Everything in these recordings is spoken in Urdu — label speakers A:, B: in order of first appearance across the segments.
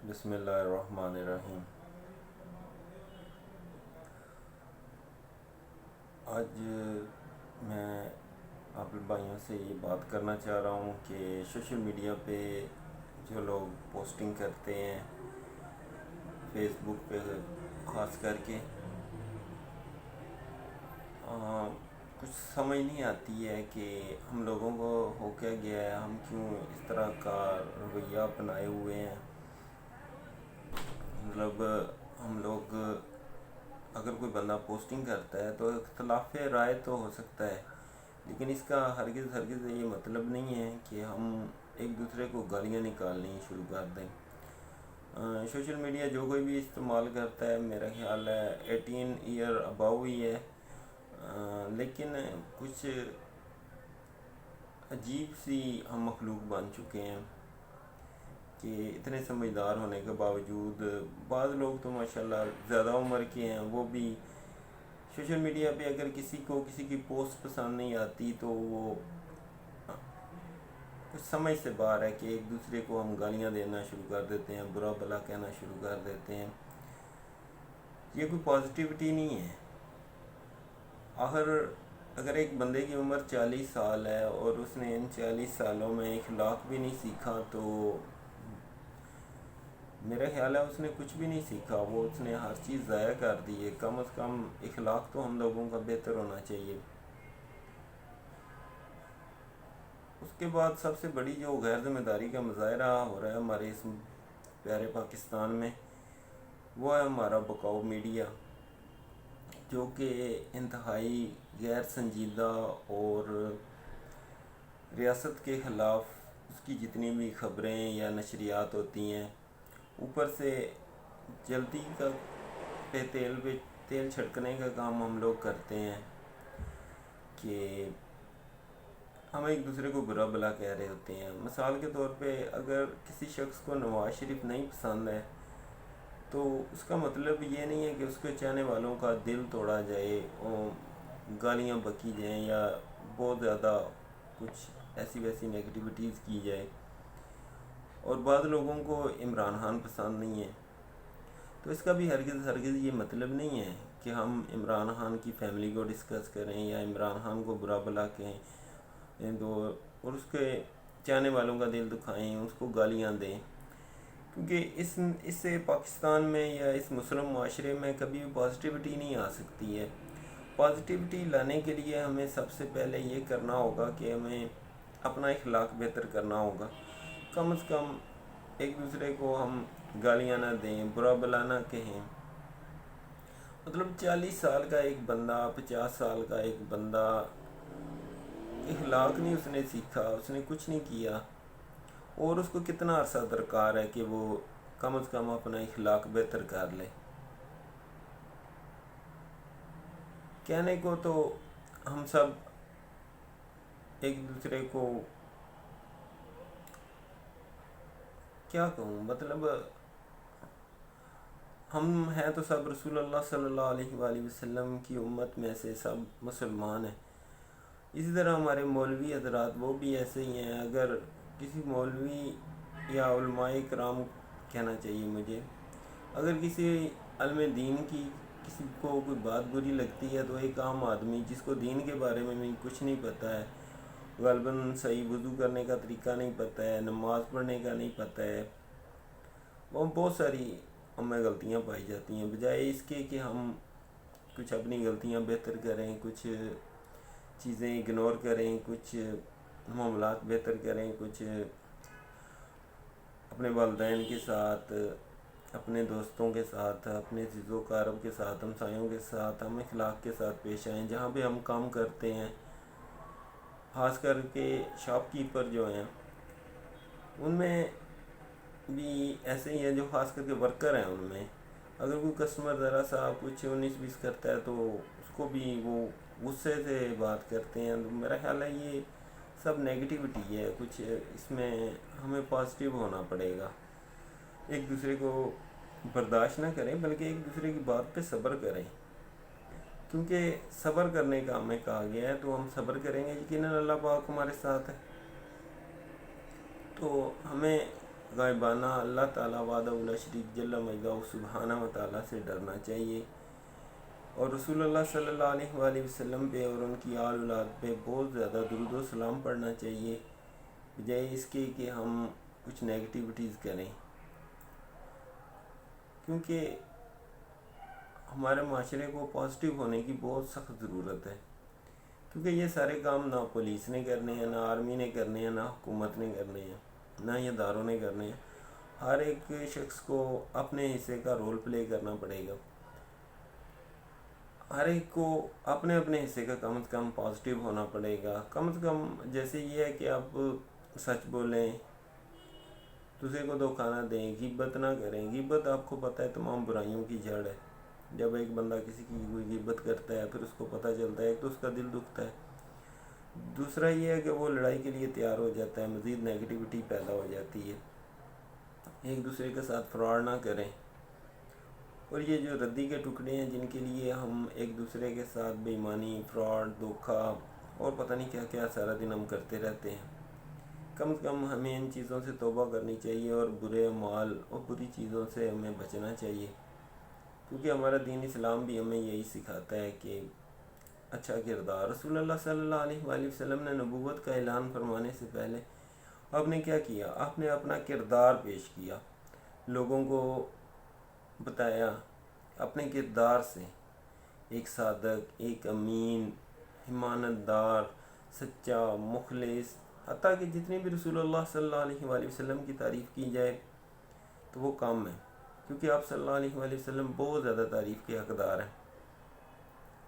A: بسم اللہ الرحمن الرحیم۔ آج میں آپ بھائیوں سے یہ بات کرنا چاہ رہا ہوں کہ سوشل میڈیا پہ جو لوگ پوسٹنگ کرتے ہیں، فیس بک پہ خاص کر کے، کچھ سمجھ نہیں آتی ہے کہ ہم لوگوں کو ہو کیا گیا ہے، ہم کیوں اس طرح کا رویہ اپنائے ہوئے ہیں۔ مطلب ہم لوگ اگر کوئی بندہ پوسٹنگ کرتا ہے تو اختلاف رائے تو ہو سکتا ہے، لیکن اس کا ہرگز یہ مطلب نہیں ہے کہ ہم ایک دوسرے کو گالیاں نکالنی شروع کر دیں۔ سوشل میڈیا جو کوئی بھی استعمال کرتا ہے، میرا خیال ہے 18 ایئر اباؤ ہی ہے، لیکن کچھ عجیب سی ہم مخلوق بن چکے ہیں کہ اتنے سمجھدار ہونے کے باوجود بعض لوگ تو ماشاءاللہ زیادہ عمر کے ہیں، وہ بھی سوشل میڈیا پہ اگر کسی کو کسی کی پوسٹ پسند نہیں آتی تو وہ کچھ سمجھ سے باہر ہے کہ ایک دوسرے کو ہم گالیاں دینا شروع کر دیتے ہیں، برا بھلا کہنا شروع کر دیتے ہیں۔ یہ کوئی پازیٹیوٹی نہیں ہے۔ آخر اگر ایک بندے کی عمر 40 سال ہے اور اس نے ان 40 سالوں میں اخلاق بھی نہیں سیکھا تو میرا خیال ہے اس نے کچھ بھی نہیں سیکھا، اس نے ہر چیز ضائع کر دی ہے۔ کم از کم اخلاق تو ہم لوگوں کا بہتر ہونا چاہیے۔ اس کے بعد سب سے بڑی جو غیر ذمہ داری کا مظاہرہ ہو رہا ہے ہمارے اس پیارے پاکستان میں، وہ ہے ہمارا بکاؤ میڈیا، جو کہ انتہائی غیر سنجیدہ اور ریاست کے خلاف اس کی جتنی بھی خبریں یا نشریات ہوتی ہیں، اوپر سے جلدی کا تیل چھڑکنے کا کام ہم لوگ کرتے ہیں کہ ہم ایک دوسرے کو برا بلا کہہ رہے ہوتے ہیں۔ مثال کے طور پہ اگر کسی شخص کو نواز شریف نہیں پسند ہے تو اس کا مطلب یہ نہیں ہے کہ اس کے چاہنے والوں کا دل توڑا جائے اور گالیاں بکی جائیں یا بہت زیادہ کچھ ایسی ویسی نیگیٹیوٹیز کی جائے۔ اور بعض لوگوں کو عمران خان پسند نہیں ہے تو اس کا بھی ہرگز یہ مطلب نہیں ہے کہ ہم عمران خان کی فیملی کو ڈسکس کریں یا عمران خان کو برا بلا کہیں اور اس کے چاہنے والوں کا دل دکھائیں، اس کو گالیاں دیں، کیونکہ اس سے پاکستان میں یا اس مسلم معاشرے میں کبھی بھی پازیٹیوٹی نہیں آ سکتی ہے۔ پازیٹیوٹی لانے کے لیے ہمیں سب سے پہلے یہ کرنا ہوگا کہ ہمیں اپنا اخلاق بہتر کرنا ہوگا۔ کم از کم ایک دوسرے کو ہم گالیاں نہ دیں، برا بلا نہ کہیں۔ مطلب 40 سال کا ایک بندہ، 50 سال کا ایک بندہ، اخلاق نہیں اس نے سیکھا، اس نے کچھ نہیں کیا، اور اس کو کتنا عرصہ درکار ہے کہ وہ کم از کم اپنا اخلاق بہتر کر لے۔ کہنے کو تو ہم سب ایک دوسرے کو کیا کہوں، مطلب ہم ہیں تو سب رسول اللہ صلی اللہ علیہ وآلہ وسلم کی امت میں سے سب مسلمان ہیں۔ اسی طرح ہمارے مولوی حضرات وہ بھی ایسے ہی ہیں۔ اگر کسی مولوی یا علماء کرام کہنا چاہیے مجھے، اگر کسی علم دین کی کسی کو کوئی بات بری لگتی ہے تو ایک عام آدمی جس کو دین کے بارے میں کچھ نہیں پتہ ہے، غالباً صحیح وضو کرنے کا طریقہ نہیں پتہ ہے، نماز پڑھنے کا نہیں پتہ ہے، وہ بہت ساری ہمیں غلطیاں پائی جاتی ہیں، بجائے اس کے کہ ہم کچھ اپنی غلطیاں بہتر کریں، کچھ چیزیں اگنور کریں، کچھ معاملات بہتر کریں، کچھ اپنے والدین کے ساتھ، اپنے دوستوں کے ساتھ، اپنے عزیز و اقارب کے ساتھ، ہمسایوں کے ساتھ ہم اخلاق کے ساتھ پیش آئیں۔ جہاں پہ ہم کام کرتے ہیں، خاص کر کے شاپ کیپر جو ہیں، ان میں بھی ایسے ہی ہیں جو خاص کر کے ورکر ہیں، ان میں اگر کوئی کسٹمر ذرا سا کچھ 19-20 کرتا ہے تو اس کو بھی وہ غصے سے بات کرتے ہیں۔ میرا خیال ہے یہ سب نیگیٹیوٹی ہے، کچھ اس میں ہمیں پازیٹیو ہونا پڑے گا، ایک دوسرے کو برداشت نہ کریں بلکہ ایک دوسرے کی بات پہ صبر کریں، کیونکہ صبر کرنے کا ہمیں کہا گیا ہے تو ہم صبر کریں گے، یقیناً اللہ پاک ہمارے ساتھ ہے۔ تو ہمیں غائبانہ اللہ تعالیٰ وحدہ لا شریک جل مجدہ سبحانہ و تعالیٰ سے ڈرنا چاہیے، اور رسول اللہ صلی اللہ علیہ وآلہ وسلم پہ اور ان کی آل اولاد پہ بہت زیادہ درود و سلام پڑھنا چاہیے، بجائے اس کے کہ ہم کچھ نیگیٹیوٹیز کریں، کیونکہ ہمارے معاشرے کو پازیٹیو ہونے کی بہت سخت ضرورت ہے، کیونکہ یہ سارے کام نہ پولیس نے کرنے ہیں، نہ آرمی نے کرنے ہیں، نہ حکومت نے کرنے ہیں، نہ یہ اداروں نے کرنے ہیں۔ ہر ایک شخص کو اپنے حصے کا رول پلے کرنا پڑے گا، ہر ایک کو اپنے اپنے حصے کا کم از کم پازیٹیو ہونا پڑے گا۔ کم از کم جیسے یہ ہے کہ آپ سچ بولیں، دوسرے کو دھوکہ نہ دیں، غیبت نہ کریں۔ غیبت آپ کو پتہ ہے تمام برائیوں کی جڑ ہے۔ جب ایک بندہ کسی کی کوئی غیبت کرتا ہے، پھر اس کو پتہ چلتا ہے تو اس کا دل دکھتا ہے، دوسرا یہ ہے کہ وہ لڑائی کے لیے تیار ہو جاتا ہے، مزید نیگیٹیوٹی پیدا ہو جاتی ہے۔ ایک دوسرے کے ساتھ فراڈ نہ کریں، اور یہ جو ردی کے ٹکڑے ہیں جن کے لیے ہم ایک دوسرے کے ساتھ بے ایمانی، فراڈ، دھوکہ اور پتہ نہیں کیا کیا سارا دن ہم کرتے رہتے ہیں، کم از کم ہمیں ان چیزوں سے توبہ کرنی چاہیے، اور برے اعمال اور بری چیزوں سے ہمیں بچنا چاہیے، کیونکہ ہمارا دین اسلام بھی ہمیں یہی سکھاتا ہے کہ اچھا کردار۔ رسول اللہ صلی اللہ علیہ وآلہ وسلم نے نبوت کا اعلان فرمانے سے پہلے آپ نے کیا کیا؟ آپ نے اپنا کردار پیش کیا، لوگوں کو بتایا اپنے کردار سے، ایک صادق، ایک امین، امانت دار، سچا، مخلص، حتیٰ کہ جتنی بھی رسول اللہ صلی اللہ علیہ وآلہ وسلم کی تعریف کی جائے تو وہ کم ہے، کیونکہ آپ صلی اللہ علیہ وآلہ وسلم بہت زیادہ تعریف کے حقدار ہیں،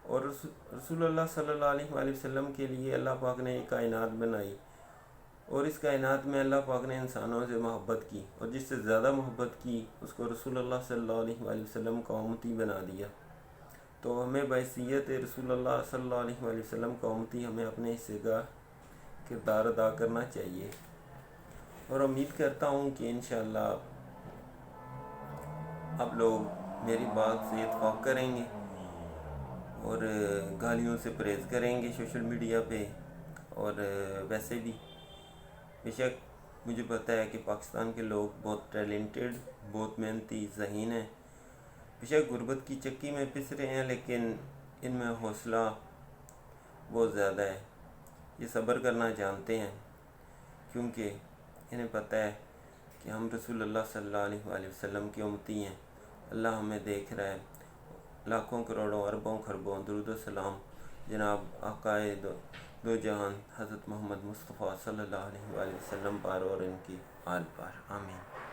A: اور رسول اللہ صلی اللہ علیہ وآلہ وسلم کے لیے اللہ پاک نے ایک کائنات بنائی، اور اس کائنات میں اللہ پاک نے انسانوں سے محبت کی، اور جس سے زیادہ محبت کی اس کو رسول اللہ صلی اللہ علیہ وآلہ وسلم کا امتی بنا دیا۔ تو ہمیں بحیثیت رسول اللہ صلی اللہ علیہ وآلہ وسلم کا امتی ہمیں اپنے حصے کا کردار ادا کرنا چاہیے، اور امید کرتا ہوں کہ انشاءاللہ آپ لوگ میری بات سے اتفاق کریں گے اور گالیوں سے پرہیز کریں گے سوشل میڈیا پہ، اور ویسے بھی بے شک مجھے پتہ ہے کہ پاکستان کے لوگ بہت ٹیلنٹڈ، بہت محنتی، ذہین ہیں، بے شک غربت کی چکی میں پس رہے ہیں، لیکن ان میں حوصلہ بہت زیادہ ہے، یہ صبر کرنا جانتے ہیں، کیونکہ انہیں پتہ ہے کہ ہم رسول اللہ صلی اللہ علیہ وآلہ وسلم کے امتی ہیں، اللہ ہمیں دیکھ رہا ہے۔ لاکھوں کروڑوں اربوں خربوں درود و سلام جناب آقائے دو جہان حضرت محمد مصطفیٰ صلی اللہ علیہ وآلہ وسلم پر اور ان کی آل پر، آمین۔